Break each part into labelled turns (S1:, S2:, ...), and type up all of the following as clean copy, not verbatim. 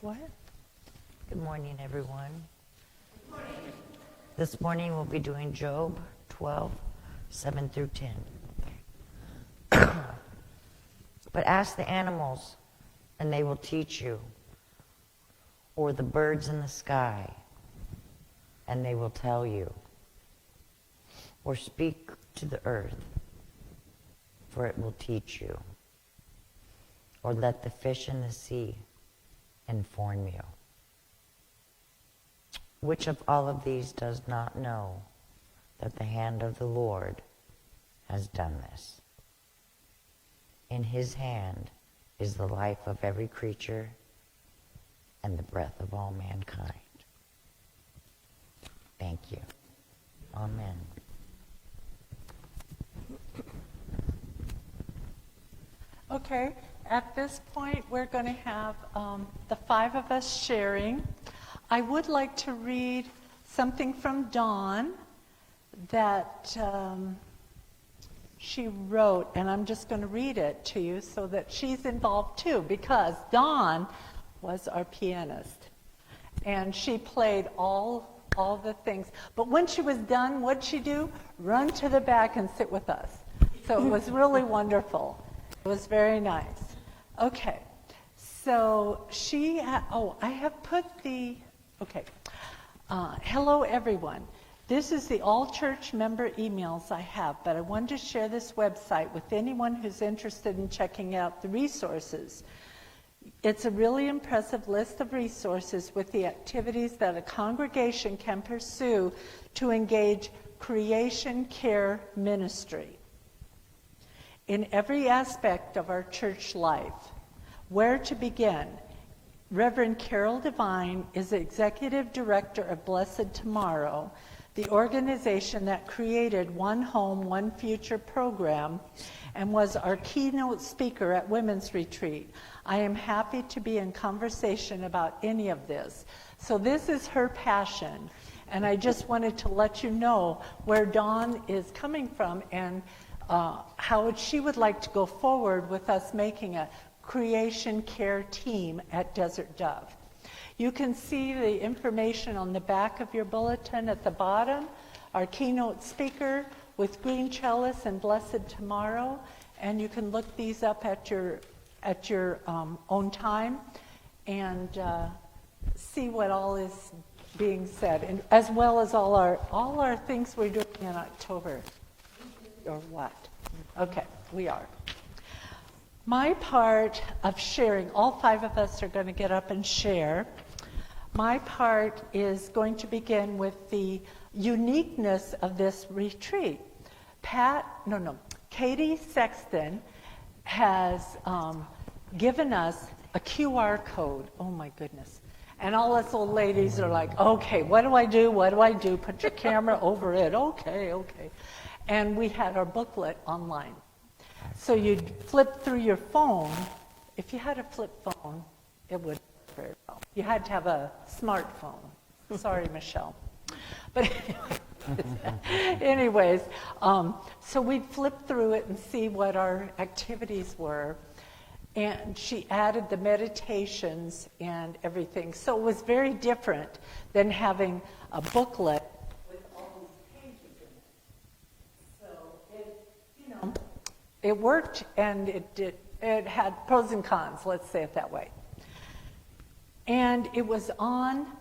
S1: What?
S2: Good morning, everyone. Good morning. This morning we'll be doing Job 12, 7 through 10. But ask the animals, and they will teach you, or the birds in the sky, and they will tell you. Or speak to the earth, for it will teach you. Or let the fish in the sea inform you. Which of all of these does not know that the hand of the Lord has done this? In his hand is the life of every creature and the breath of all mankind. Thank you. Amen.
S1: Okay, at this point we're going to have the five of us sharing. I would like to read something from Dawn that she wrote, and I'm just going to read it to you so that she's involved too, because Dawn was our pianist, and she played all the things. But when she was done, what'd she do? Run to the back and sit with us. So it was really wonderful. It was very nice. Okay, so I have put the, okay. Hello, everyone. This is the all-church member emails I have, but I wanted to share this website with anyone who's interested in checking out the resources. It's a really impressive list of resources with the activities that a congregation can pursue to engage creation care ministry in every aspect of our church life. Where to begin? Reverend Carol Devine is the Executive Director of Blessed Tomorrow, the organization that created One Home, One Future program and was our keynote speaker at Women's Retreat. I am happy to be in conversation about any of this. So this is her passion, and I just wanted to let you know where Dawn is coming from and how she would like to go forward with us making a creation care team at Desert Dove. You can see the information on the back of your bulletin at the bottom, our keynote speaker with green trellis and Blessed Tomorrow, and you can look these up at your own time and see what all is being said, and as well as all our things we're doing in October. Or what? Okay, we are. My part of sharing, all five of us are going to get up and share. My part is going to begin with the uniqueness of this retreat. Katie Sexton has given us a QR code. Oh my goodness. And all us old ladies are like, okay, what do I do? What do I do? Put your camera over it. Okay. And we had our booklet online. So you'd flip through your phone. If you had a flip phone, it would work very well. You had to have a smartphone. Sorry, Michelle. But anyways, so we'd flip through it and see what our activities were. And she added the meditations and everything. So it was very different than having a booklet with all these pages in it. So it worked, and it had pros and cons, let's say it that way. And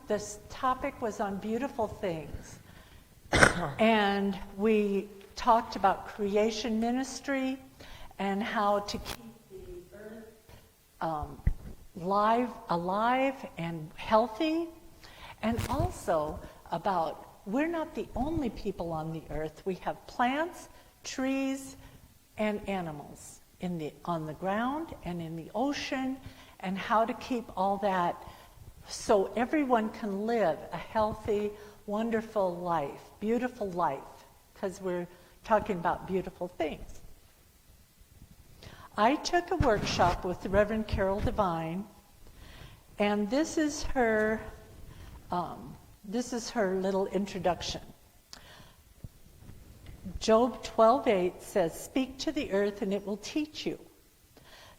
S1: this topic was on beautiful things. And we talked about creation ministry and how to keep the earth alive and healthy, and also about we're not the only people on the earth. We have plants, trees, and animals on the ground and in the ocean, and how to keep all that so everyone can live a healthy, wonderful life, beautiful life, because we're talking about beautiful things. I took a workshop with Reverend Carol Devine, and this is her little introduction. Job 12:8 says, "Speak to the earth and it will teach you.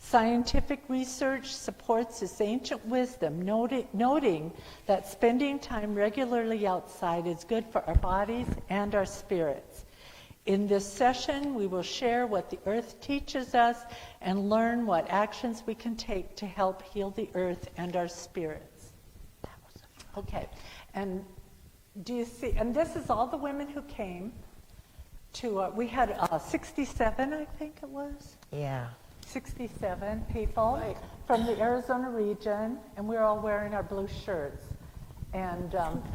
S1: Scientific research supports this ancient wisdom, noting that spending time regularly outside is good for our bodies and our spirits. In this session, we will share what the earth teaches us and learn what actions we can take to help heal the earth and our spirits. Okay, and do you see, and this is all the women who came to, we had 67, I think it was?
S2: Yeah.
S1: 67 people from the Arizona region, and we're all wearing our blue shirts. And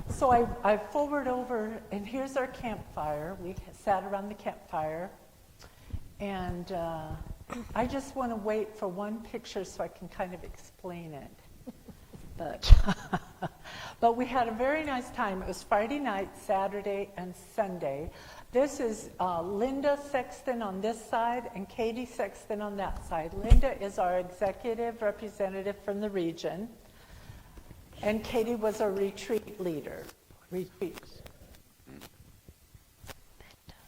S1: so I forward over, and here's our campfire. We sat around the campfire. And I just want to wait for one picture so I can kind of explain it. But we had a very nice time. It was Friday night, Saturday, and Sunday. This is Linda Sexton on this side and Katie Sexton on that side. Linda is our executive representative from the region. And Katie was a retreat leader.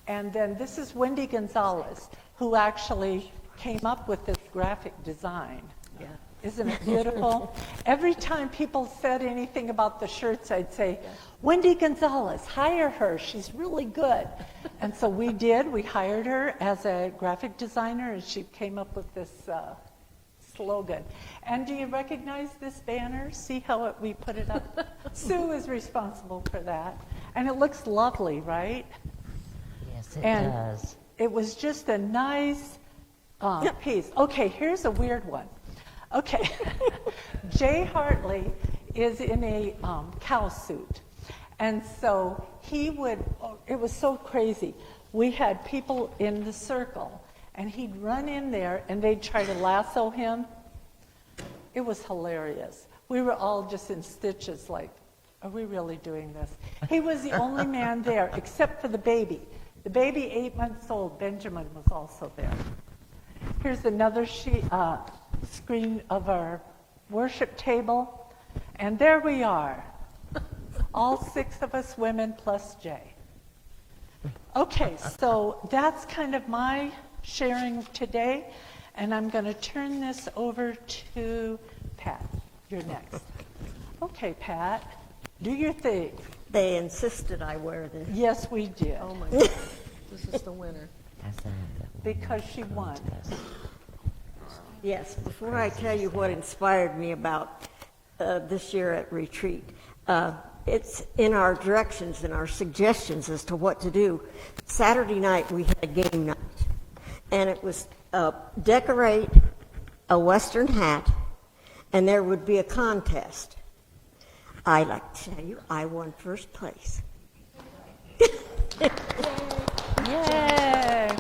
S1: And then this is Wendy Gonzalez, who actually came up with this graphic design. Yeah. Isn't it beautiful? Every time people said anything about the shirts, I'd say, Wendy Gonzalez, hire her. She's really good. And so we did. We hired her as a graphic designer, and she came up with this slogan. And do you recognize this banner? See how we put it up? Sue is responsible for that. And it looks lovely, right?
S2: Yes, it
S1: and
S2: does.
S1: It was just a nice piece. Okay, here's a weird one. Okay, Jay Hartley is in a cow suit. And so it was so crazy. We had people in the circle, and he'd run in there, and they'd try to lasso him. It was hilarious. We were all just in stitches like, are we really doing this? He was the only man there, except for the baby. The baby, 8 months old, Benjamin, was also there. Here's another screen of our worship table, and there we are, all 6 of us women plus Jay. Okay, so that's kind of my sharing today, and I'm going to turn this over to Pat. You're next. Okay, Pat, do your thing.
S3: They insisted I wear this.
S1: Yes, we did.
S4: Oh my God, this is the winner.
S1: Because she won.
S3: Yes, before I tell you what inspired me about this year at retreat, it's in our directions and our suggestions as to what to do. Saturday night we had a game night, and it was decorate a Western hat, and there would be a contest. I like to tell you, I won first place.
S1: Yay!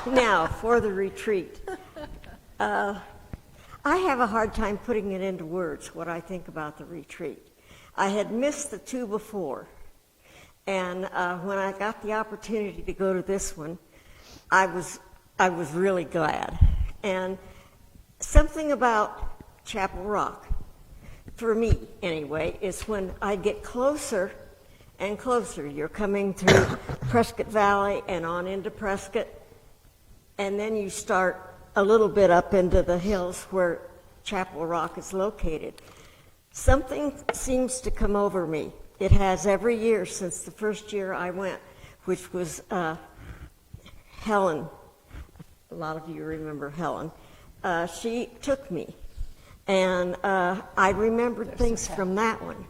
S3: Now, for the retreat. I have a hard time putting it into words, what I think about the retreat. I had missed the 2 before, and when I got the opportunity to go to this one, I was really glad. And something about Chapel Rock, for me anyway, is when I get closer and closer. You're coming through Prescott Valley and on into Prescott, and then you start a little bit up into the hills where Chapel Rock is located. Something seems to come over me. It has every year since the first year I went, which was Helen. A lot of you remember Helen. She took me, and I remembered things from that one.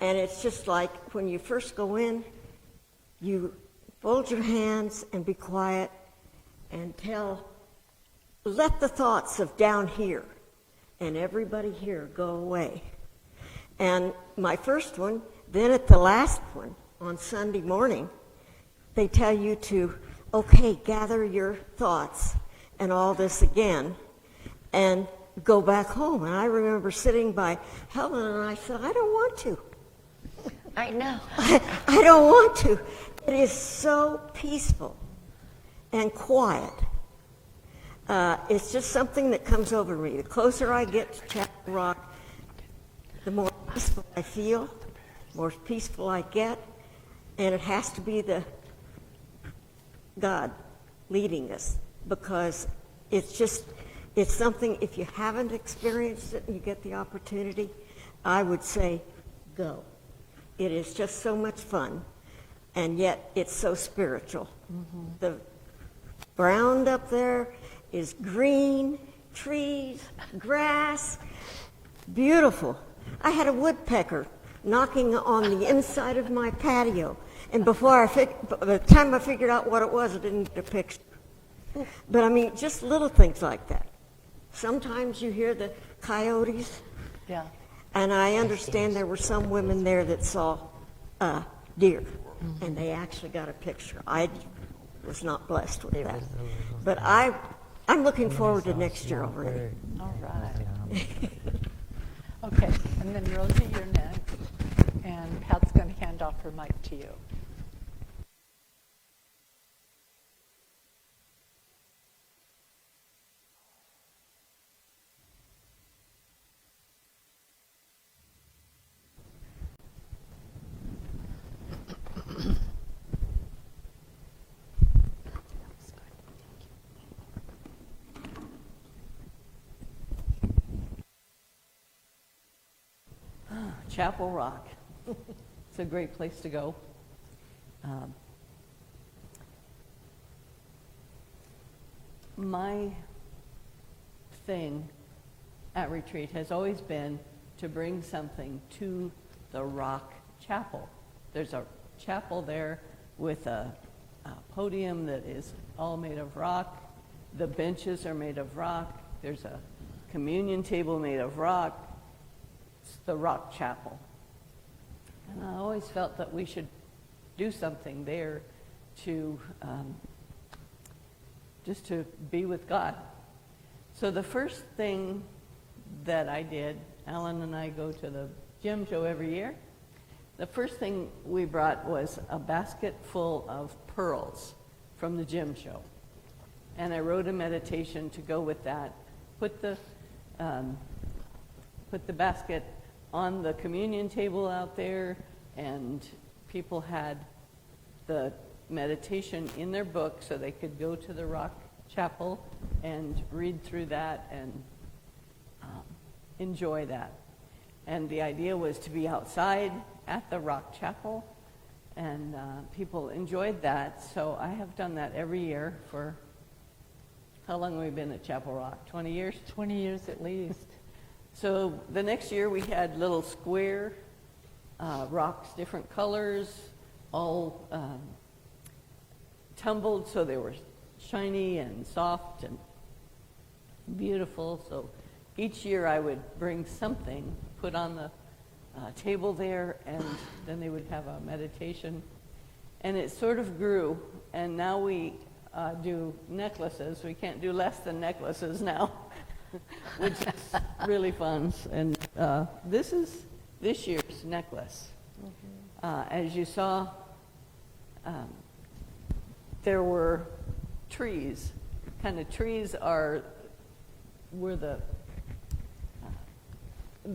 S3: And it's just like when you first go in, you fold your hands and be quiet and let the thoughts of down here and everybody here go away. And my first one, then at the last one on Sunday morning, they tell you to, okay, gather your thoughts and all this again and go back home. And I remember sitting by Helen and I said, I don't want to.
S2: I know.
S3: I don't want to. It is so peaceful and quiet. It's just something that comes over me. The closer I get to Chapel Rock, the more peaceful I feel, the more peaceful I get, and it has to be the God leading us, because it's just, It's something, if you haven't experienced it and you get the opportunity, I would say go. It is just so much fun, and yet it's so spiritual. The ground up there is green, trees, grass, beautiful. I had a woodpecker knocking on the inside of my patio, and by the time I figured out what it was, I didn't get a picture. But I mean, just little things like that. Sometimes you hear the coyotes,
S1: Yeah.
S3: and I understand there were some women there that saw deer, and they actually got a picture. I was not blessed with that. But I'm looking forward to next year already.
S1: All right. Okay, and then Rosie, you're next. And Pat's going to hand off her mic to you.
S5: Chapel Rock. It's a great place to go. My thing at retreat has always been to bring something to the Rock Chapel. There's a chapel there with a podium that is all made of rock. The benches are made of rock. There's a communion table made of rock. It's the Rock Chapel. And I always felt that we should do something there to just to be with God. So the first thing that I did, Alan and I go to the gym show every year. The first thing we brought was a basket full of pearls from the gym show. And I wrote a meditation to go with that. Put the basket on the communion table out there, and people had the meditation in their book so they could go to the Rock Chapel and read through that and enjoy that. And the idea was to be outside at the Rock Chapel, and people enjoyed that. So I have done that every year for, how long have we been at Chapel Rock? 20 years?
S1: 20 years at least.
S5: So the next year we had little square rocks, different colors, all tumbled so they were shiny and soft and beautiful. So each year I would bring something, put on the table there, and then they would have a meditation. And it sort of grew, and now we do necklaces. We can't do less than necklaces now. Which is really fun. And this is this year's necklace. As you saw, there were trees. Kind of trees were the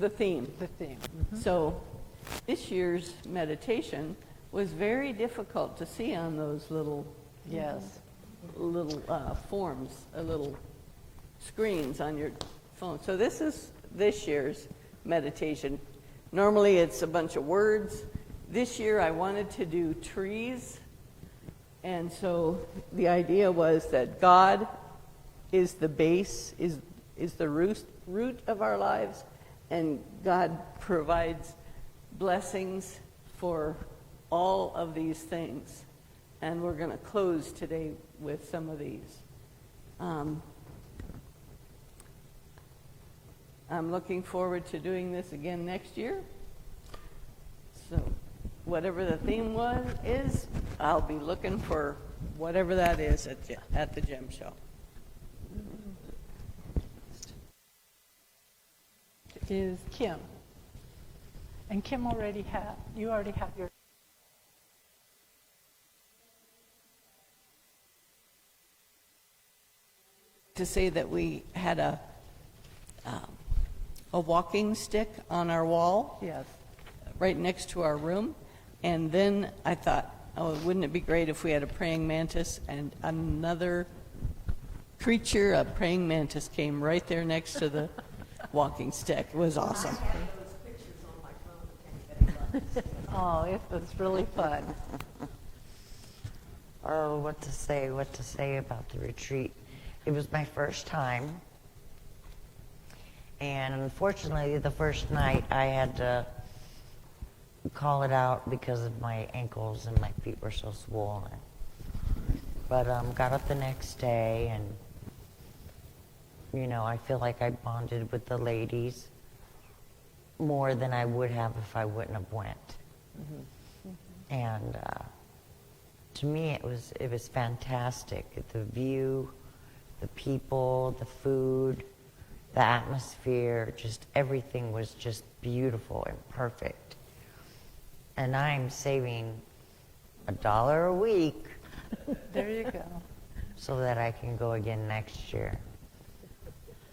S5: theme.
S1: The theme.
S5: So this year's meditation was very difficult to see on those little forms, little screens on your phone. So this is this year's meditation. Normally it's a bunch of words. This year I wanted to do trees. And so the idea was that God is the base, is the root of our lives, and God provides blessings for all of these things. And we're going to close today with some of these. I'm looking forward to doing this again next year. So whatever the theme is, I'll be looking for whatever that is at the gym show.
S1: Is Kim. And Kim you already have your...
S5: To say that we had a walking stick on our wall,
S1: Yes.
S5: right next to our room, and then I thought, wouldn't it be great if we had a praying mantis and another creature, a praying mantis, came right there next to the walking stick. It was awesome.
S1: Oh, it was really fun.
S2: Oh, what to say about the retreat. It was my first time. And unfortunately, the first night I had to call it out because of my ankles and my feet were so swollen. But got up the next day and, you know, I feel like I bonded with the ladies more than I would have if I wouldn't have went. Mm-hmm. And to me, it was fantastic. The view, the people, the food, the atmosphere, just everything was just beautiful and perfect. And I'm saving $1 a week.
S1: There you go.
S2: So that I can go again next year.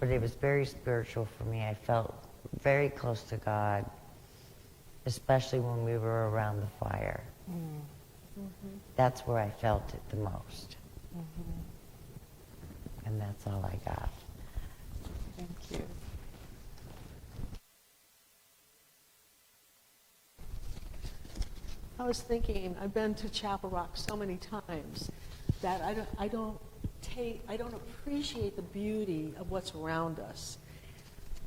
S2: But it was very spiritual for me. I felt very close to God, especially when we were around the fire. Mm-hmm. That's where I felt it the most. Mm-hmm. And that's all I got.
S1: Thank you.
S4: I was thinking, I've been to Chapel Rock so many times that I don't appreciate the beauty of what's around us.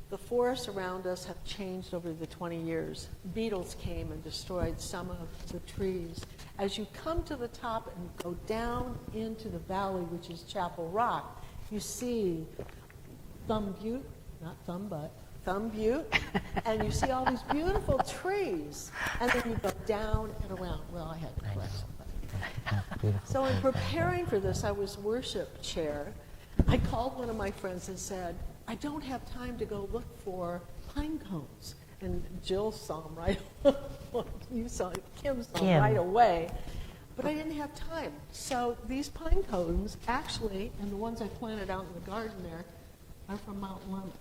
S4: The forests around us have changed over the 20 years. Beetles came and destroyed some of the trees. As you come to the top and go down into the valley, which is Chapel Rock, you see Thumb Butte, not Thumb Butt, Thumb Butte, and you see all these beautiful trees. And then you go down and around. Well, I had to correct somebody. So in preparing for this, I was worship chair. I called one of my friends and said, I don't have time to go look for pine cones. And Jill saw them right Kim saw them right away. But I didn't have time. So these pine cones, actually, and the ones I planted out in the garden there, are from Mount Lemon.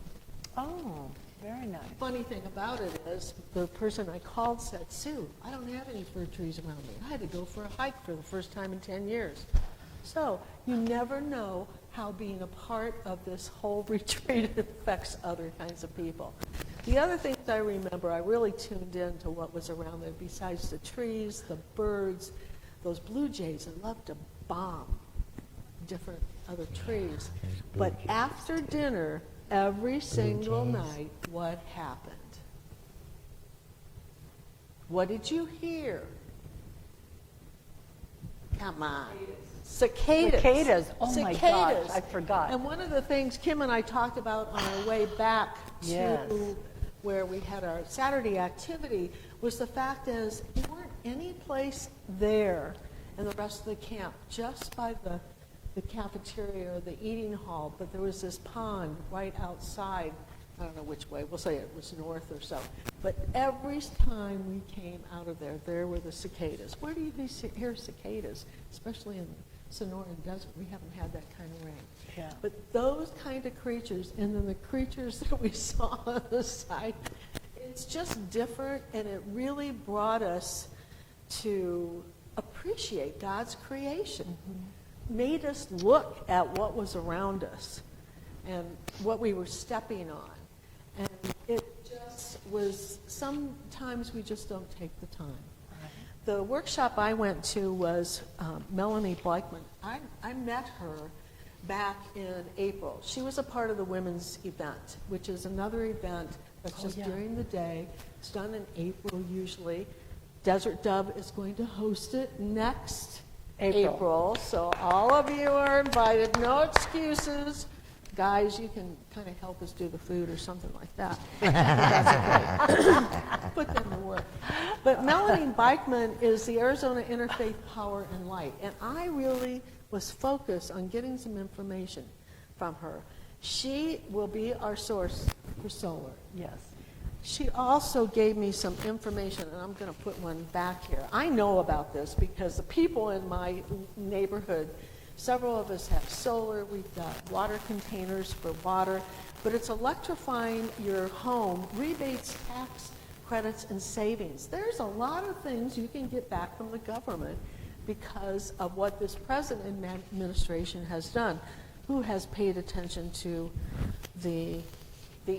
S1: Oh, very nice.
S4: Funny thing about it is, the person I called said, Sue, I don't have any fir trees around me. I had to go for a hike for the first time in 10 years. So you never know how being a part of this whole retreat affects other kinds of people. The other things I remember, I really tuned in to what was around there besides the trees, the birds, those blue jays that love to bomb different other trees. But after dinner, every single night, what happened? What did you hear? Come on. Cicadas.
S1: Cicadas. Oh my gosh,
S4: Cicadas.
S1: I forgot.
S4: And one of the things Kim and I talked about on our way back
S1: Yes.
S4: to where we had our Saturday activity was the fact is there weren't any place there in the rest of the camp, just by the cafeteria or the eating hall, but there was this pond right outside. I don't know which way. We'll say it was north or so. But every time we came out of there, there were the cicadas. Where do you hear cicadas? Especially in the Sonoran Desert. We haven't had that kind of rain.
S1: Yeah.
S4: But those kind of creatures, and then the creatures that we saw on the side, it's just different, and it really brought us to appreciate God's creation. Mm-hmm. Made us look at what was around us and what we were stepping on. And it just was, sometimes we just don't take the time. Right. The workshop I went to was Melanie Blackman. I met her back in April. She was a part of the women's event, which is another event that's just during the day. It's done in April usually. Desert Dove is going to host it next April. So all of you are invited. No excuses. Guys, you can kind of help us do the food or something like that. That's okay. Put them to work. But Melanie Beichman is the Arizona Interfaith Power and Light. And I really was focused on getting some information from her. She will be our source for solar.
S1: Yes.
S4: She also gave me some information, and I'm going to put one back here. I know about this because the people in my neighborhood, several of us have solar. We've got water containers for water, but it's electrifying your home, rebates, tax credits, and savings. There's a lot of things you can get back from the government because of what this present administration has done. who has paid attention to the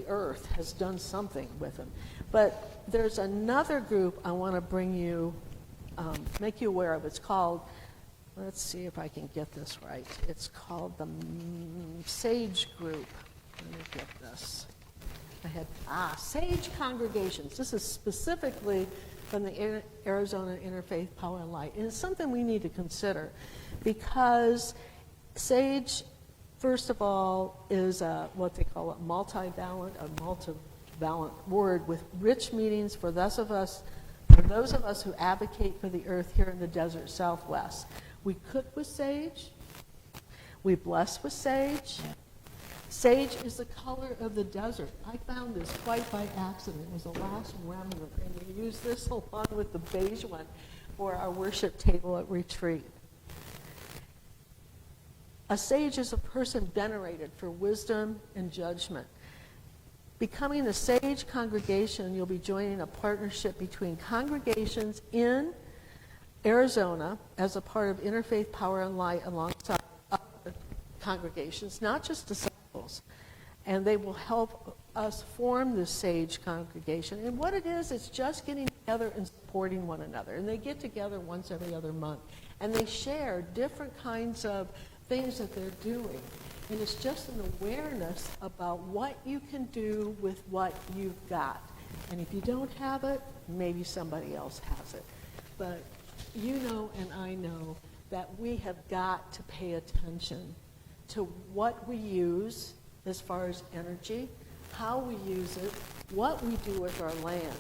S4: earth, has done something with them. But there's another group I want to bring you, make you aware of. It's called, let's see if I can get this right. It's called the Sage Group. Let me get this. Sage Congregations. This is specifically from the Arizona Interfaith Power and Light. And it's something we need to consider because Sage, first of all, is what they call a multivalent word with rich meanings for those of us who advocate for the earth here in the desert Southwest. We cook with sage. We bless with sage. Sage is the color of the desert. I found this quite by accident. It was the last remnant, and we use this along with the beige one for our worship table at retreat. A sage is a person venerated for wisdom and judgment. Becoming a sage congregation, you'll be joining a partnership between congregations in Arizona as a part of Interfaith Power and Light alongside other congregations, not just disciples. And they will help us form this sage congregation. And what it is, it's just getting together and supporting one another. And they get together once every other month. And they share different kinds of things that they're doing. And it's just an awareness about what you can do with what you've got. And if you don't have it, maybe somebody else has it. But you know and I know that we have got to pay attention to what we use as far as energy, how we use it, what we do with our land.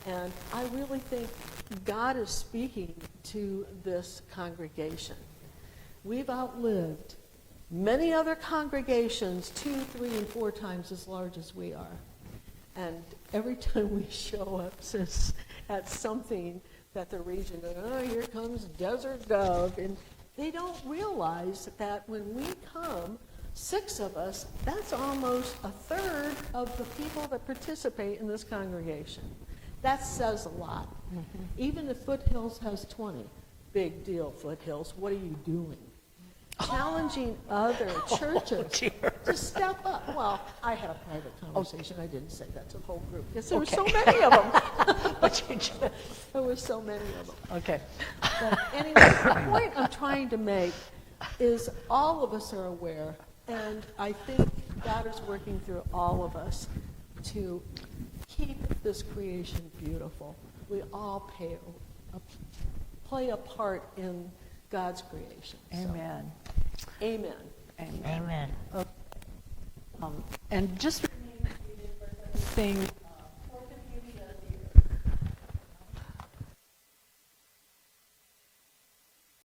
S4: And I really think God is speaking to this congregation. We've outlived many other congregations 2, 3, and 4 times as large as we are. And every time we show up at something that the region, here comes Desert Dove, and they don't realize that when we come, 6 of us, that's almost a third of the people that participate in this congregation. That says a lot. Mm-hmm. Even if Foothills has 20, big deal, Foothills. What are you doing? Challenging other churches to step up. Well, I had a private conversation. I didn't say that to the whole group because there were so many of them. There were so many of them.
S1: Okay.
S4: But anyway, the point I'm trying to make is all of us are aware, and I think God is working through all of us to keep this creation beautiful. We all play a part in God's creation.
S1: Amen.
S4: So, amen.
S2: Amen.
S1: And just thing